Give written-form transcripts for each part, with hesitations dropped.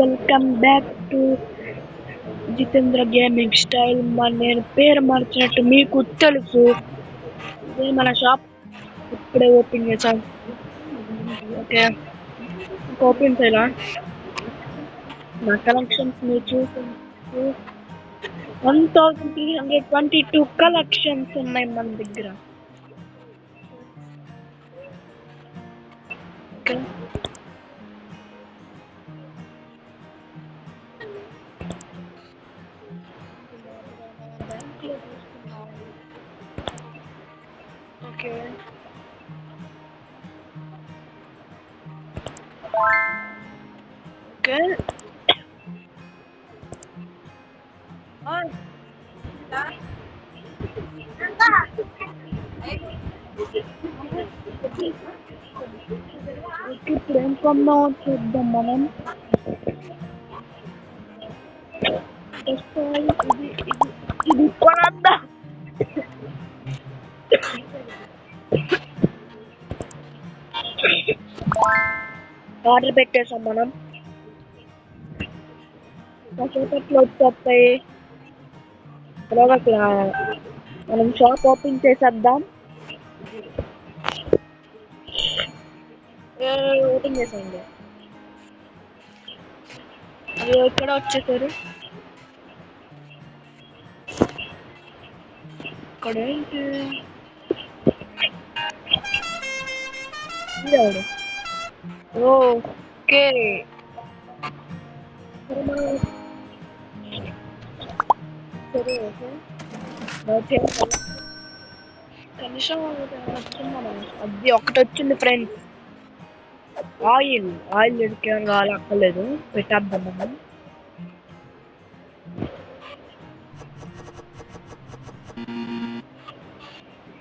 Welcome back to Jitendra gaming style. నేను పేరు మార్చినట్టు మీకు తెలుసు. ఇది మన షాప్ ఇప్పుడే ఓపెన్ చేసాం. ఓకే, ఓపెన్ చేయాలా? నా కలెక్షన్స్ మీరు చూసి 1322 కలెక్షన్స్ ఉన్నాయి మన దగ్గర. Okay, okay, okay. ఇప్పుడు ఏం కొన్నామో చూద్దాం మనం. ఇది కొనద్దా? ఆర్డర్ పెట్టేసాం మనం. కాసేపట్లో వచ్చేస్తాయి. మనం షాప్ ఓపెన్ చేసేద్దాం. ఓపెన్ చేసేయండి. అది ఎక్కడ వచ్చేసారు? ఇక్కడ ఏంటి? ఓకే, సరే ఓకే. కనీసం అది ఒకటి వచ్చింది ఫ్రెండ్స్. ఆయిల్ ఎడికేం కావాలక్కర్లేదు, పెట్టేద్దాం మనం.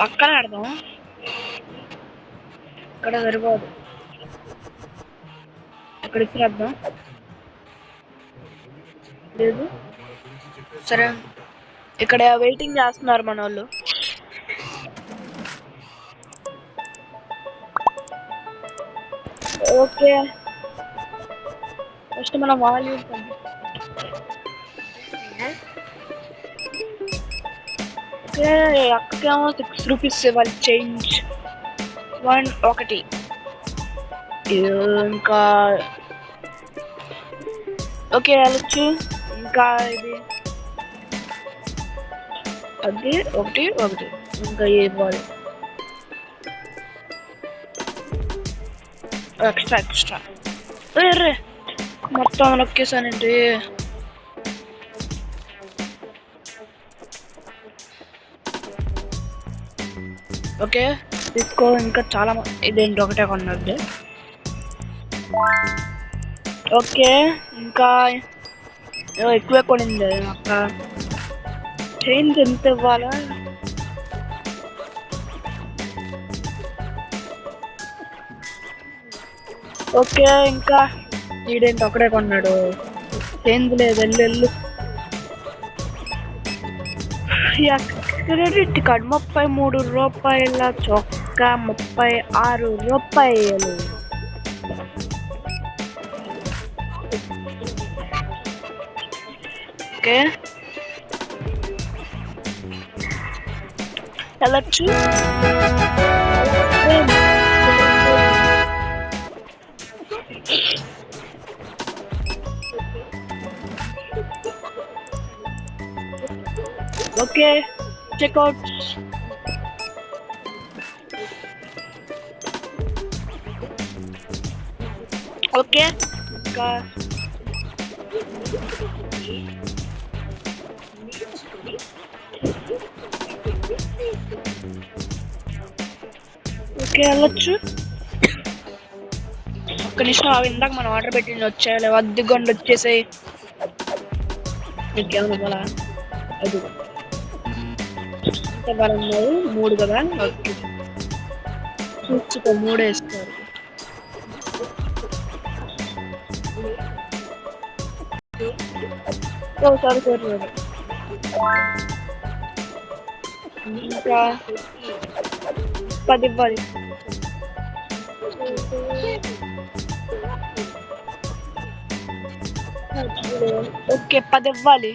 పక్కన పెడదాం, ఇక్కడ సరిపోదు. ఇక్కడ ఇచ్చిరేద్దాం. లేదు, సరే. ఇక్కడ వెయిటింగ్ చేస్తున్నారు మన వాళ్ళు. ఓకే, ఫస్ట్ మనం వాల్యూమ్ అక్కకేమో 6 రూపీస్ ఇవ్వాలి చేంజ్. 1 ఇంకా ఓకే వెళ్ళచ్చు. ఇంకా ఇది అది 1 ఇంకా ఇవ్వాలి ఎక్స్ట్రా. రే మొత్తం నొక్కేసానండి. ఓకే తీసుకో. ఇంకా చాలా ఇదేంటి ఒకటే కొన్నది. ఓకే, ఇంకా ఎక్కువే కొనింది అక్క. చేంజ్ ఎంత ఇవ్వాలా? ఓకే, ఇంకా ఈడేంటి ఒకటే కొన్నాడు. చేంజ్ లేదు, వెళ్ళు. క్రెడిట్ కార్డ్ 33 రూపాయల, చొక్కా 36 రూపాయలు. ఓకే వెళ్ళచ్చు. Okay, checkout. ఓకే, ఇంకా ఓకే వెళ్ళచ్చు. ఒక్క నిమిషం అవి ఇందాక మనం ఆర్డర్ పెట్టింది వచ్చాయి. వద్దుగొండ వచ్చేసాయి. ఇంకేమన్నా ఇవ్వాలా? అది ఇవ్వాలన్నారు 3 కదా. ఓకే, చూసుకో 3 వేస్తారు. సరే ఇంకా 10 ఇవ్వాలి. ఓకే 10 ఇవ్వాలి.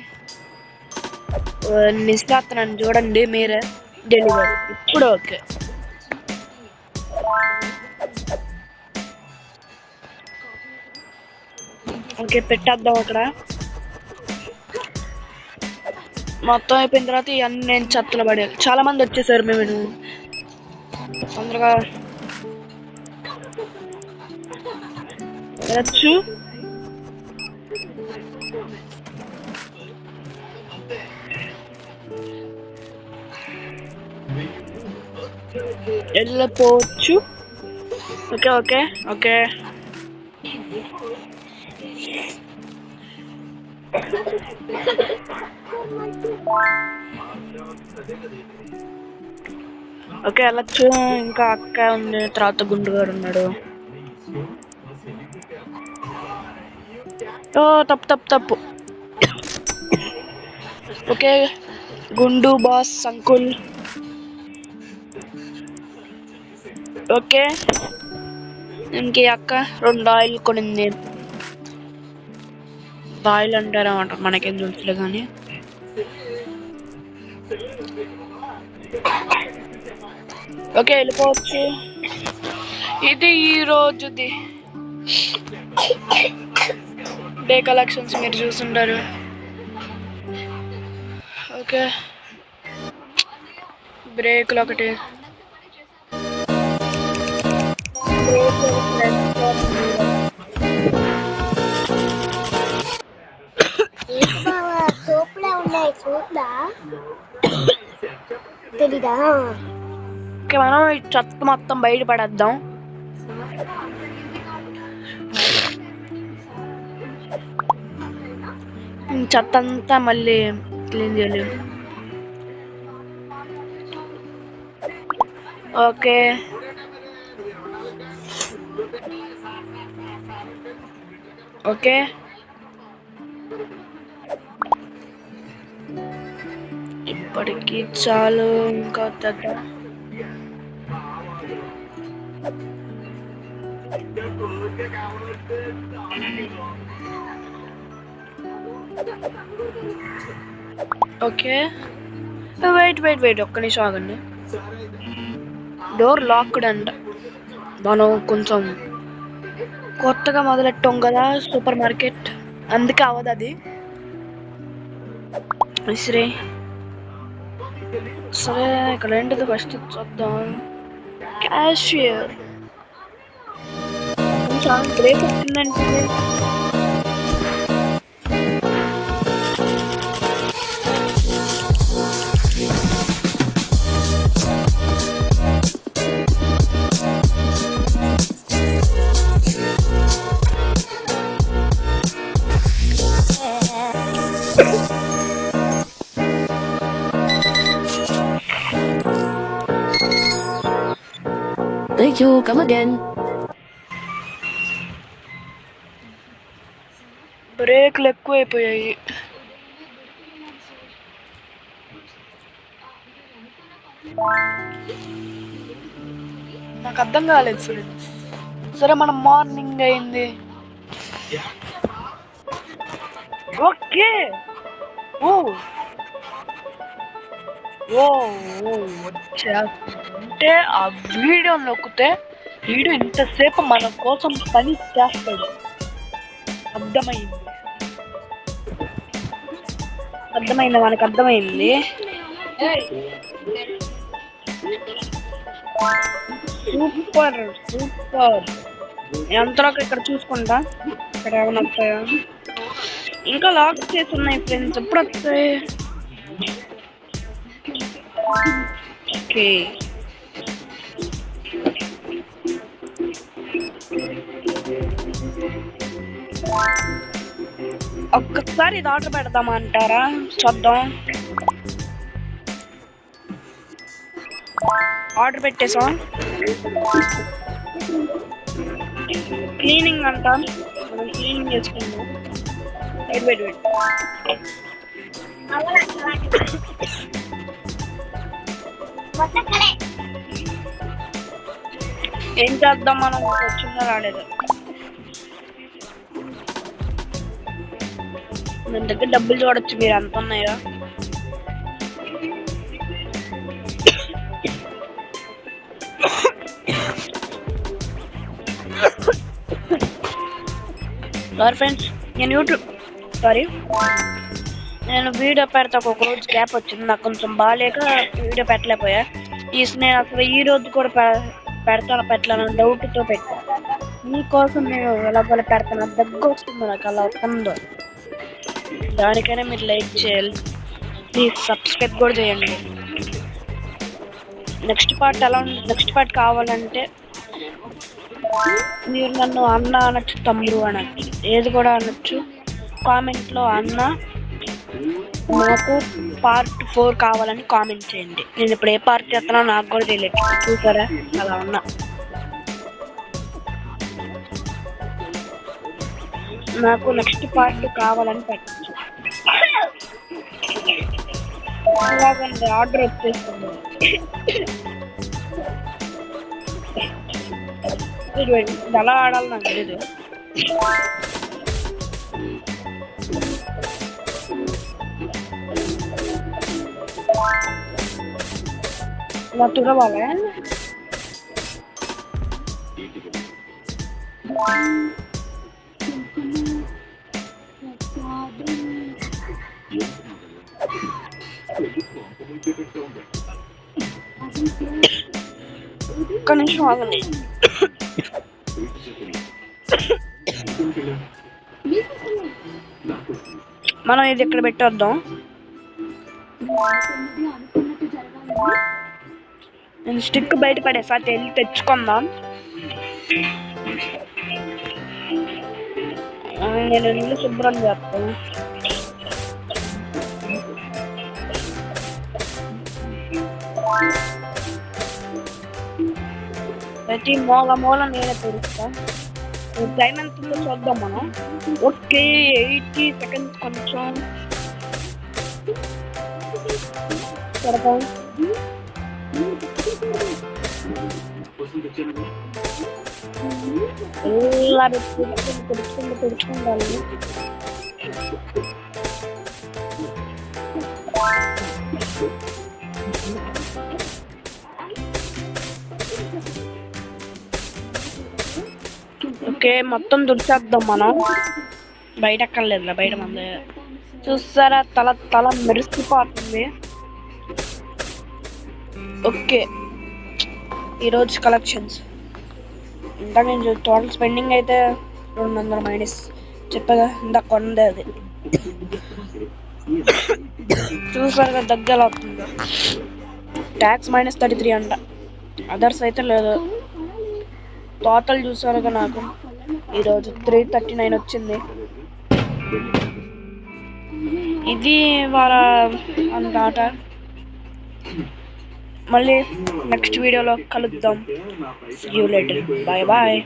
నిస్తాను చూడండి మీరే. డెలివరీ ఇప్పుడు ఓకే. ఓకే పెట్టేద్దాం అక్కడ. మొత్తం అయిపోయిన తర్వాత ఇవన్నీ నేను చెత్తలో పడేయాలి. చాలా మంది వచ్చేసారు. మేము తొందరగా వెళ్ళచ్చు. వెళ్ళిపోవచ్చు. Okay okay okay. ఓకే వెళ్ళచ్చు. ఇంకా అక్క ఉంది, తర్వాత గుండు గారు ఉన్నాడు. ఓ తప్పు తప్పు తప్పు. ఓకే గుండు బాస్ అంకుల్. ఓకే ఇంకే అక్క 2 ఆయిల్ కొనింది. ఆయిల్ అంటారన్నమాట, మనకేం తెలుసులే కానీ. ఓకే వెళ్ళిపోవచ్చు. ఇది ఈ రోజుది డే కలెక్షన్స్ మీరు చూసుంటారు. ఓకే బ్రేక్లు ఒకటి. తెలీదా? ఓకే మనం ఈ చెత్త మొత్తం బయట పడేద్దాం. చెత్త అంతా మళ్ళీ క్లీన్ చేయాలి. ఓకే ఓకే ఇప్పటికి చాలు. ఇంకా తగ్గ ఓకే వెయిట్ ఒక్క నిమిషం ఆగండి. డోర్ లాక్డ్ అంట. మనం కొంచెం కొత్తగా మొదలెట్టాం కదా సూపర్ మార్కెట్, అందుకే అవ్వదు అది. సరే సరే ఇక్కడ ఏంటిది ఫస్ట్ చూద్దాం. క్యాషియర్ కొంచెం బ్రేక్ వచ్చిందంటే Thank you, come again. బ్రేక్లు ఎక్కువైపోయాయి. నాకు అర్థం కాలేదు ఫ్రెండ్స్. సరే మనం మార్నింగ్ అయింది. ఓకే ఓ ఓ అంటే ఆ వీడియో నొక్కితే వీడియో ఇంతసేపు మన కోసం పని చేస్తాడు. అర్థమైంది మనకు అర్థమైంది. Super super. ఎంతలోకి ఇక్కడ చూసుకుంటా. ఇక్కడ ఏమైనా వస్తాయా? ఇంకా లాక్ చేసి ఉన్నాయి ఫ్రెండ్స్. ఎప్పుడు వస్తాయి? ఓకే ఒక్కసారి ఇది ఆర్డర్ పెడదామంటారా? చూద్దాం. ఆర్డర్ పెట్టేసాం. క్లీనింగ్ అంట, మనం క్లీనింగ్ చేసుకుందాం. వెయిట్ ఏం చేద్దాం మనం? వచ్చిందో రాలేదు. మన దగ్గర డబ్బులు చూడొచ్చు మీరు ఎంత ఉన్నాయో. సారీ ఫ్రెండ్స్, నేను వీడియో పెడతా. ఒక రోజు గ్యాప్ వచ్చింది, నాకు కొంచెం బాగాలేక వీడియో పెట్టలేకపోయా. నేను అసలు ఈ రోజు కూడా పెట్టాను డౌట్తో పెట్టా. మీకోసం నేను ఎలాగోలా పెడతాను, దగ్గర వస్తుంది నాకు అలా ఉందో. దానికైనా మీరు లైక్ చేయాలి, ప్లీజ్ సబ్స్క్రైబ్ కూడా చేయండి. నెక్స్ట్ పార్ట్ కావాలంటే మీరు నన్ను అన్న అనొచ్చు, తమ్ముడు అనొచ్చు, ఏది కూడా అనొచ్చు. కామెంట్లో అన్న నాకు పార్ట్ 4 కావాలని కామెంట్ చేయండి. నేను ఇప్పుడు ఏ పార్ట్ చేస్తానో నాకు కూడా తెలియదు, చూసారా అలా ఉన్నా. నాకు నెక్స్ట్ పార్ట్ కావాలని పెట్టచ్చు. అలాగండి, ఆర్డర్ వచ్చేస్తుంది. ఎలా ఆడాలి నాకు తెలియదు. ఇలా చూడవాలి. ఒక్క నిమిషం ఆగండి. మనం ఇది ఇక్కడ పెట్టొద్దాం. నేను స్టిక్ బయట పడేసా, వెళ్ళి తెచ్చుకుందాం. నేను ఇల్లు శుభ్రం చేస్తాను. ప్రతి మూల నేనే తెరుస్తా. టైం ఎంత ఉందో చూద్దాం మనం. ఓకే, 80 seconds కొంచెం పెడతాం. ఇలా తెరుచుకుండాలి. ఓకే, మొత్తం దుడిచేద్దాం మనం. బయట ఎక్కర్లేదు, బయట మంది చూస్తారా, తల మెరిసిపోతుంది. ఓకే, ఈరోజు కలెక్షన్స్ ఇంకా నేను టోటల్ స్పెండింగ్ అయితే 200 మైనస్ చెప్పగా ఇందాక కొందే. అది చూసారుగా దగ్గర అవుతుందో. ట్యాక్స్ -33 అంట, అదర్స్ అయితే లేదు. టోటల్ చూసారుగా నాకు ఈరోజు 339 వచ్చింది. ఇది వాళ్ళ అంత. మళ్ళీ నెక్స్ట్ వీడియోలో కలుద్దాం. See you later. Bye bye.